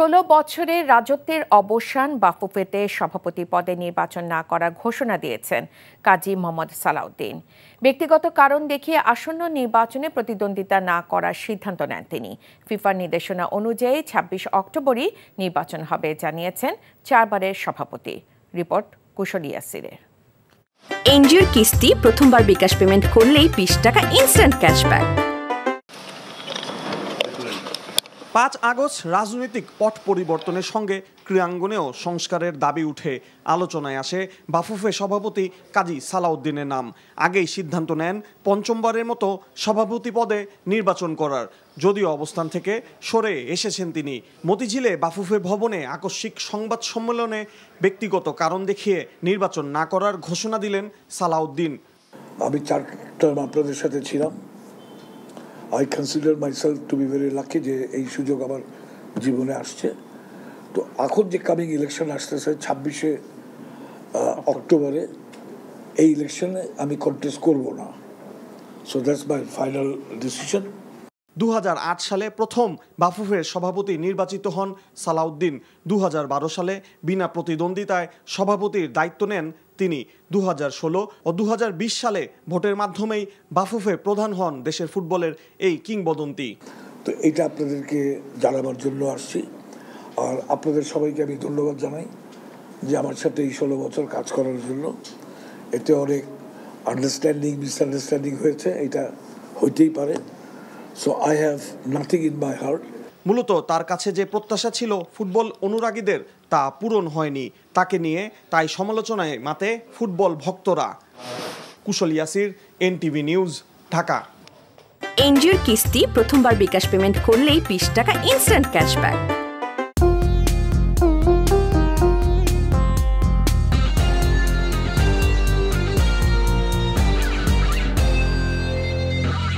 ১৬ বছরের রাজত্বের অবসান বাফুফেতে সভাপতি পদে নির্বাচন না করার ঘোষণা দিয়েছেন কাজী মোহাম্মদ সালাউদ্দিন। ব্যক্তিগত কারণ দেখিয়ে আসন্ন নির্বাচনে প্রতিদ্বন্দ্বিতা না করার সিদ্ধান্ত নেন তিনি। ফিফার নির্দেশনা অনুযায়ী ২৬ অক্টোবরই নির্বাচন হবে জানিয়েছেন চারবারের সভাপতি। রিপোর্ট কুশল ইয়াসিরের। এনজিওর কিস্তি প্রথমবার বিকাশ পেমেন্ট করলেই ২০ টাকা ইনস্ট্যান্ট ক্যাশব্যাক। ৫ আগস্ট রাজনৈতিক পট পরিবর্তনের সঙ্গে ক্রীড়াঙ্গনেও সংস্কারের দাবি উঠে আলোচনায় আসে বাফুফে সভাপতি কাজী সালাউদ্দিনের নাম। আগেই সিদ্ধান্ত নেন পঞ্চমবারের মতো সভাপতি পদে নির্বাচন করার, যদিও অবস্থান থেকে সরে এসেছেন তিনি। মতিঝিলে বাফুফে ভবনে আকস্মিক সংবাদ সম্মেলনে ব্যক্তিগত কারণ দেখিয়ে নির্বাচন না করার ঘোষণা দিলেন সালাউদ্দিন। আমি 4 টার্ম আপনাদের সাথে ছিলাম। I consider myself to be very lucky যে এই সুযোগ আমার জীবনে আসছে। তো এখন যে কামিং ইলেকশন আসতেছে ২৬শে অক্টোবরে, এই ইলেকশনে আমি কন্টেস্ট করব না। So that's my final decision. ২০০৮ সালে প্রথম বাফুফের সভাপতি নির্বাচিত হন সালাউদ্দিন। ২০১২ সালে বিনা প্রতিদ্বন্দ্বিতায় সভাপতির দায়িত্ব নেন তিনি। ২০১৬ ও ২০২০ সালে ভোটের মাধ্যমেই বাফুফে প্রধান হন দেশের ফুটবলের এই কিংবদন্তি। তো এটা আপনাদেরকে জানাবার জন্য আসছি, আর আপনাদের সবাইকে আমি ধন্যবাদ জানাই যে আমার সাথে এই ১৬ বছর কাজ করার জন্য। এতে অনেক আন্ডারস্ট্যান্ডিং মিসআন্ডারস্ট্যান্ডিং হয়েছে, এটা হইতেই পারে। So I have nothing in my heart. মূলত তার কাছে যে প্রত্যাশা ছিল ফুটবল অনুরাগীদের, তা পূরণ হয়নি। তাকে নিয়ে তাই সমালোচনায় মাতে ফুটবল ভক্তরা। কুশল ইয়াসির, এনটিভি নিউজ, ঢাকা। এনজিওর কিস্তি প্রথমবার বিকাশ পেমেন্ট করলেই ২০ টাকা ইনস্ট্যান্ট ক্যাশব্যাক।